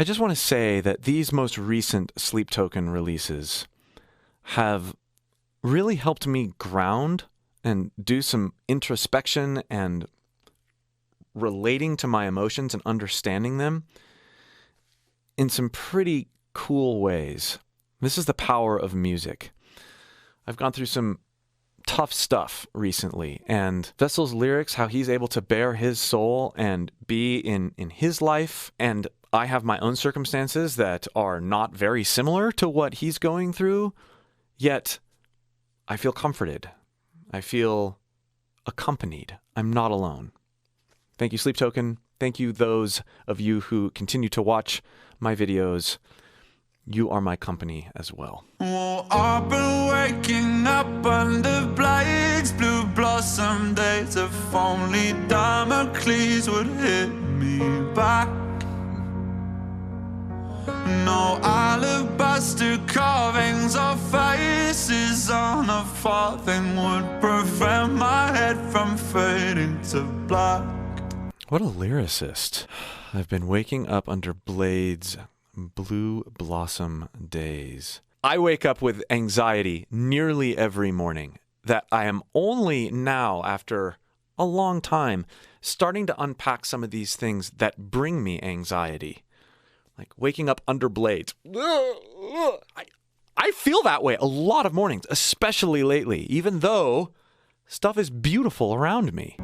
I just want to say that these most recent Sleep Token releases have really helped me ground and do some introspection and relating to my emotions and understanding them in some pretty cool ways. This is the power of music. I've gone through some tough stuff recently, and Vessel's lyrics, how he's able to bear his soul and be in his life, and I have my own circumstances that are not very similar to what he's going through, yet I feel comforted. I feel accompanied. I'm not alone. Thank you, Sleep Token. Thank you, those of you who continue to watch my videos. You are my company as well. Oh, I've been waking up under blades, blue blossom days. If only Damocles would hit me back. No alabaster carvings or faces on a farthing would prevent my head from fading to black. What a lyricist. I've been waking up under blades, blue blossom days. I wake up with anxiety nearly every morning that I am only now, after a long time, starting to unpack some of these things that bring me anxiety. Like waking up under blades. I feel that way a lot of mornings, especially lately, even though stuff is beautiful around me.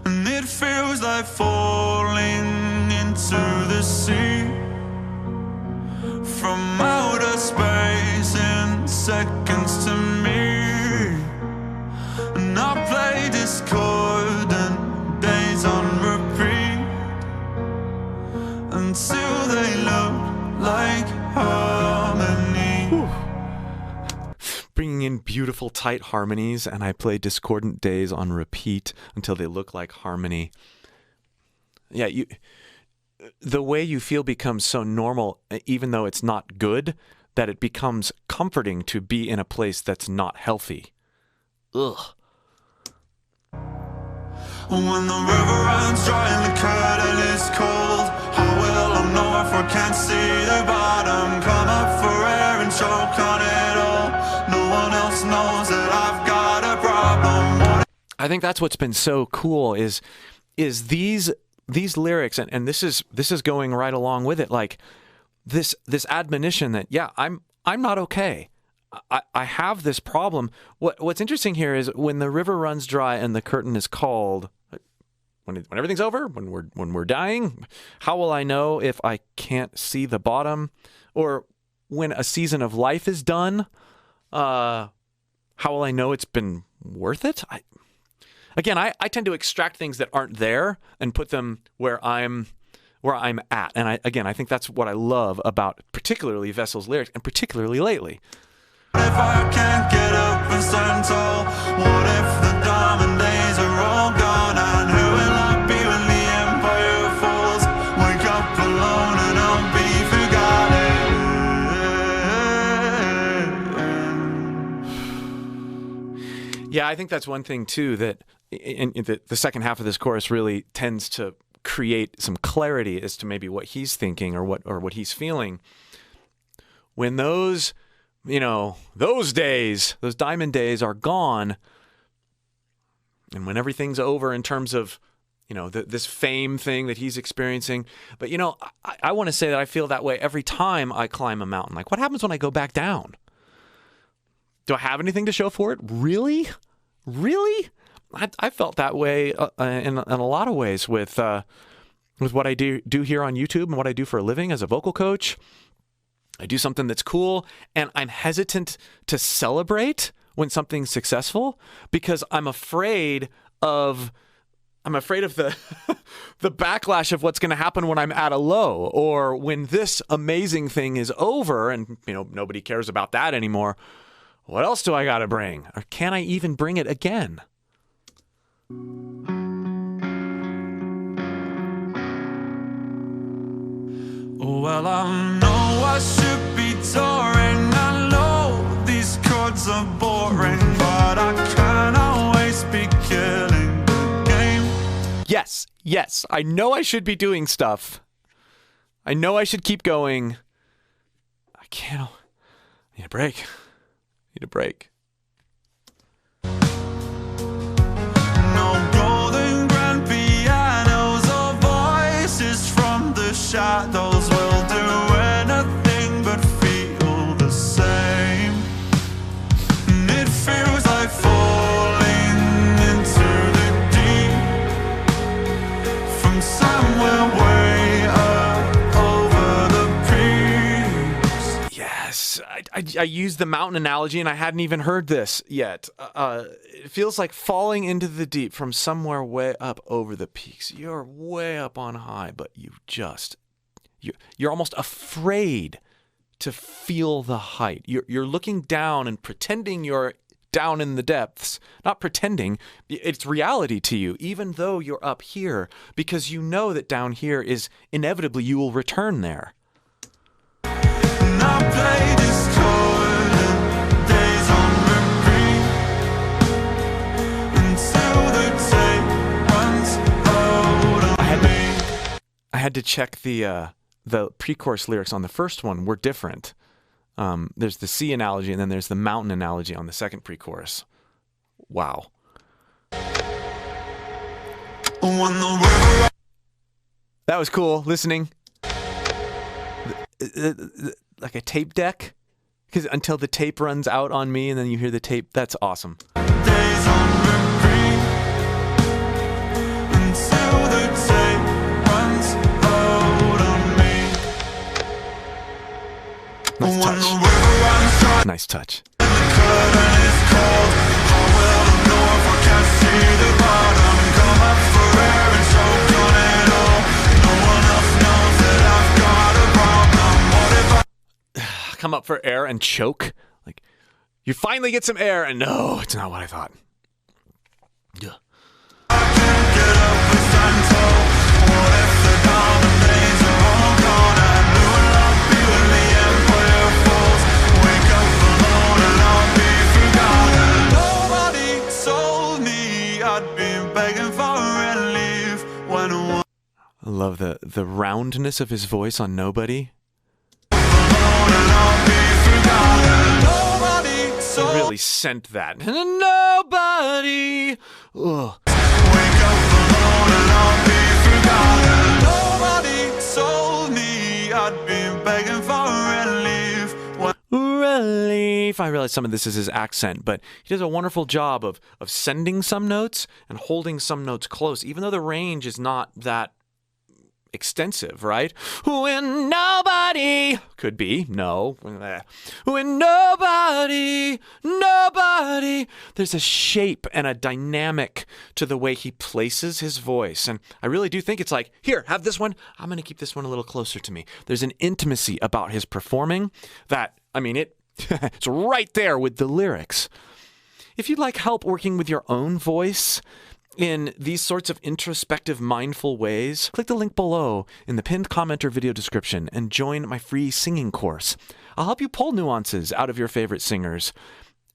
And it feels like falling into the sea from outer space in seconds to me. And I play discordant days on repeat until they look like harmony. Whew. Bringing in beautiful, tight harmonies, and I play discordant days on repeat until they look like harmony. Yeah, the way you feel becomes so normal, even though it's not good, that it becomes comforting to be in a place that's not healthy. Ugh. When the river runs dry and the curtain is cold, how will I know if I can't see the bottom? Come up for air and choke on it all. No one else knows that I've got a problem. I think that's what's been so cool is these lyrics, and this is going right along with it, like this admonition that, yeah, I'm not okay. I have this problem. What's interesting here is when the river runs dry and the curtain is called, when everything's over, when we're dying, how will I know if I can't see the bottom? Or when a season of life is done, how will I know it's been worth it? I tend to extract things that aren't there and put them where I'm at. And I think that's what I love about particularly Vessel's lyrics, and particularly lately. If I can't get up and stand tall, what if the diamond days are all gone? And who will I be when the empire falls? Wake up alone and I'll be forgotten. Yeah, I think that's one thing too, that in the second half of this chorus really tends to create some clarity as to maybe what he's thinking or what he's feeling. When those days, those diamond days are gone, and when everything's over in terms of, this fame thing that he's experiencing. But, I want to say that I feel that way every time I climb a mountain. Like, what happens when I go back down? Do I have anything to show for it? Really? I felt that way in a lot of ways with what I do here on YouTube and what I do for a living as a vocal coach. I do something that's cool, and I'm hesitant to celebrate when something's successful because I'm afraid of the the backlash of what's going to happen when I'm at a low, or when this amazing thing is over and nobody cares about that anymore. What else do I got to bring? Or can I even bring it again? Well, I know I should be touring. I know these chords are boring, but I can't always be killing the game. Yes, I know I should be doing stuff. I know I should keep going. I can't. I need a break. Need a break. No golden grand pianos or voices from the shadows will do anything but feel the same. And it feels like falling into the deep from somewhere way up over the peaks. Yes, I used the mountain analogy, and I hadn't even heard this yet. It feels like falling into the deep from somewhere way up over the peaks. You're way up on high, but you're almost afraid to feel the height. You're looking down and pretending you're down in the depths. Not pretending, it's reality to you, even though you're up here, because you know that down here is inevitably you will return there. And I play discordant days on repeat until the tape runs out on me. I had to check the pre-chorus lyrics on the first one were different. There's the sea analogy, and then there's the mountain analogy on the second pre-chorus. Wow. When the river That was cool, listening. Like a tape deck? Because until the tape runs out on me, and then you hear the tape. That's awesome. days on repeat until the tape runs out on me. Nice When touch. the river runs dry Nice touch. and the curtain is cold, how will I know if I can't see the bottom? Come up for air and choke on it all. No one else knows that I've got a problem. What if I Come up for air and choke. Like, you finally get some air, and no, it's not what I thought. Yeah. can't get up and stand tall? What if the diamond days are all gone and who will I be when the empire falls? Wake up alone and I'll be forgotten. Nobody told me I'd be begging for relief when I I love the roundness of his voice on Nobody. Nobody He told really sent that. Nobody. Ugh. wake up alone and I'll be forgotten. Nobody told me I'd be begging for relief when Relief. I realize some of this is his accent, but he does a wonderful job of sending some notes and holding some notes close, even though the range is not that extensive, right? When nobody could be, no. When nobody, there's a shape and a dynamic to the way he places his voice. And I really do think it's like, here, have this one. I'm going to keep this one a little closer to me. There's an intimacy about his performing that, I mean, it's right there with the lyrics. If you'd like help working with your own voice in these sorts of introspective, mindful ways, click the link below in the pinned comment or video description and join my free singing course. I'll help you pull nuances out of your favorite singers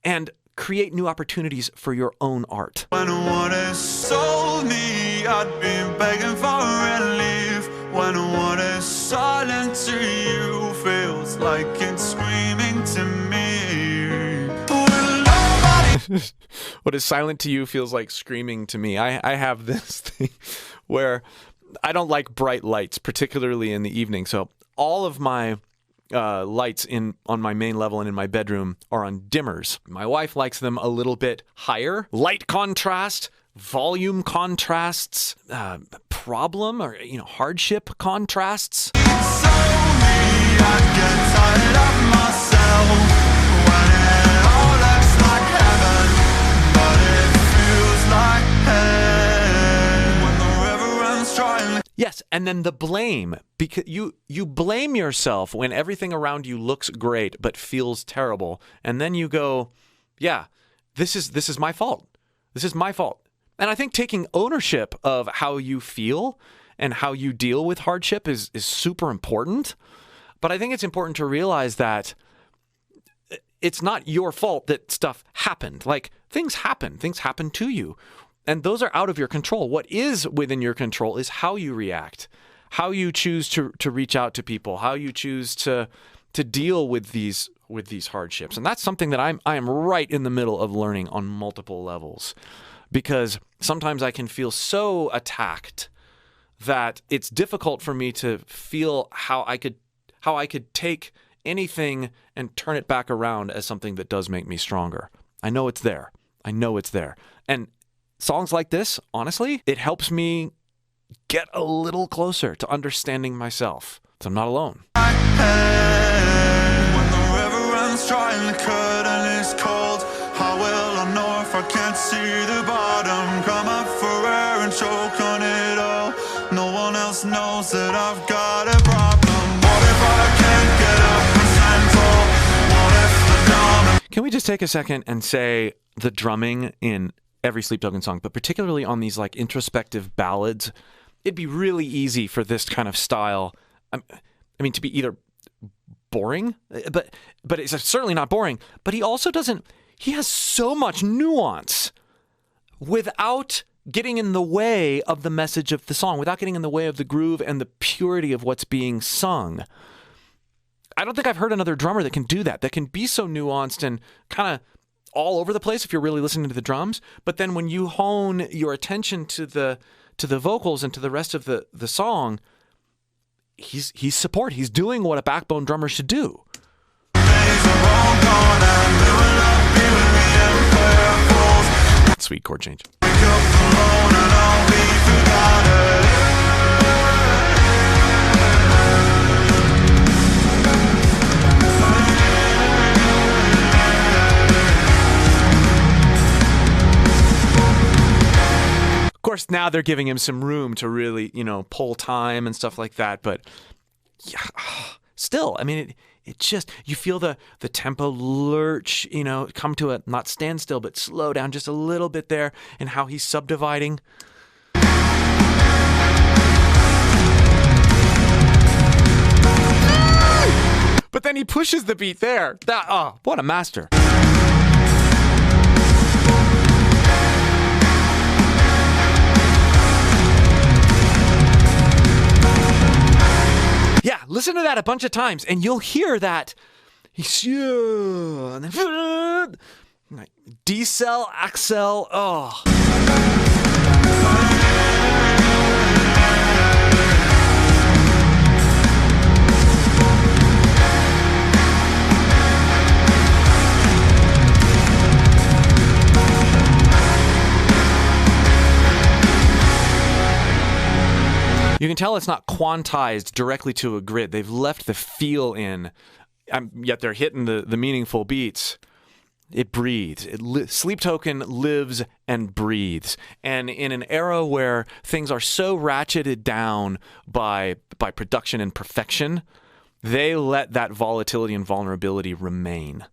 and create new opportunities for your own art. one is told me I'd be begging for relief. When what is silent to you feels like it's screaming to me. When nobody What is silent to you feels like screaming to me. I have this thing where I don't like bright lights, particularly in the evening. So all of my lights on my main level and in my bedroom are on dimmers. My wife likes them a little bit higher. Light contrast, volume contrasts, problem or hardship contrasts. told me I'd get tired of myself when it all looks like heaven, but it feels like hell. When the river runs dry and Yes, and then the blame, because you blame yourself when everything around you looks great but feels terrible, and then you go, yeah, this is my fault. This is my fault. And I think taking ownership of how you feel and how you deal with hardship is super important. But I think it's important to realize that it's not your fault that stuff happened. Like, things happen to you. And those are out of your control. What is within your control is how you react, how you choose to reach out to people, how you choose to deal with these hardships. And that's something that I am right in the middle of learning on multiple levels, because sometimes I can feel so attacked that it's difficult for me to feel how I could take anything and turn it back around as something that does make me stronger. I know it's there. And songs like this, honestly, it helps me get a little closer to understanding myself. So I'm not alone. When the river runs dry and the curtain is cold, how will I know if I can't see the bottom? Come up for air and choke on it all. No one else knows that I've got a problem. What if I can't get up and stand tall? What if the dawn... Can we just take a second and say the drumming in every Sleep Token song, but particularly on these like introspective ballads, it'd be really easy for this kind of style, I mean, to be either boring, but it's certainly not boring, but he has so much nuance without getting in the way of the message of the song, without getting in the way of the groove and the purity of what's being sung. I don't think I've heard another drummer that can do that can be so nuanced and kind of all over the place if you're really listening to the drums. But then when you hone your attention to the vocals and to the rest of the song, he's support. He's doing what a backbone drummer should do. Sweet chord change. Of course, now they're giving him some room to really, pull time and stuff like that. But yeah, still, I mean, it just, you feel the tempo lurch, come to a, not standstill, but slow down just a little bit there, and how he's subdividing. But then he pushes the beat there. What a master. Yeah, listen to that a bunch of times, and you'll hear that. And then decel, accel. Oh. You can tell it's not quantized directly to a grid. They've left the feel in, yet they're hitting the meaningful beats. It breathes. Sleep Token lives and breathes. And in an era where things are so ratcheted down by production and perfection, they let that volatility and vulnerability remain.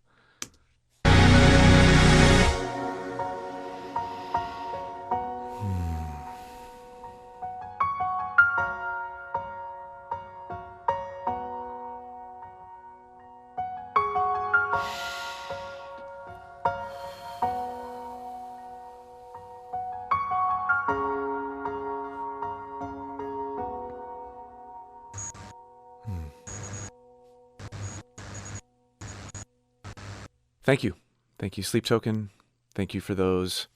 Thank you. Thank you, Sleep Token. Thank you for those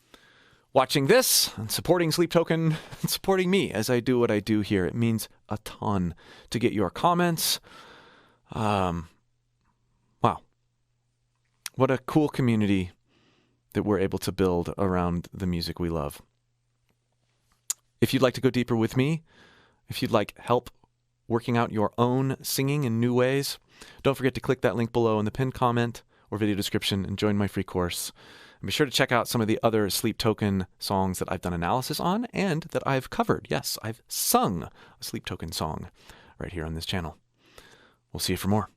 watching this and supporting Sleep Token and supporting me as I do what I do here. It means a ton to get your comments. Wow. What a cool community that we're able to build around the music we love. If you'd like to go deeper with me, if you'd like help working out your own singing in new ways, don't forget to click that link below in the pinned comment or video description and join my free course. And be sure to check out some of the other Sleep Token songs that I've done analysis on and that I've covered. Yes, I've sung a Sleep Token song right here on this channel. We'll see you for more.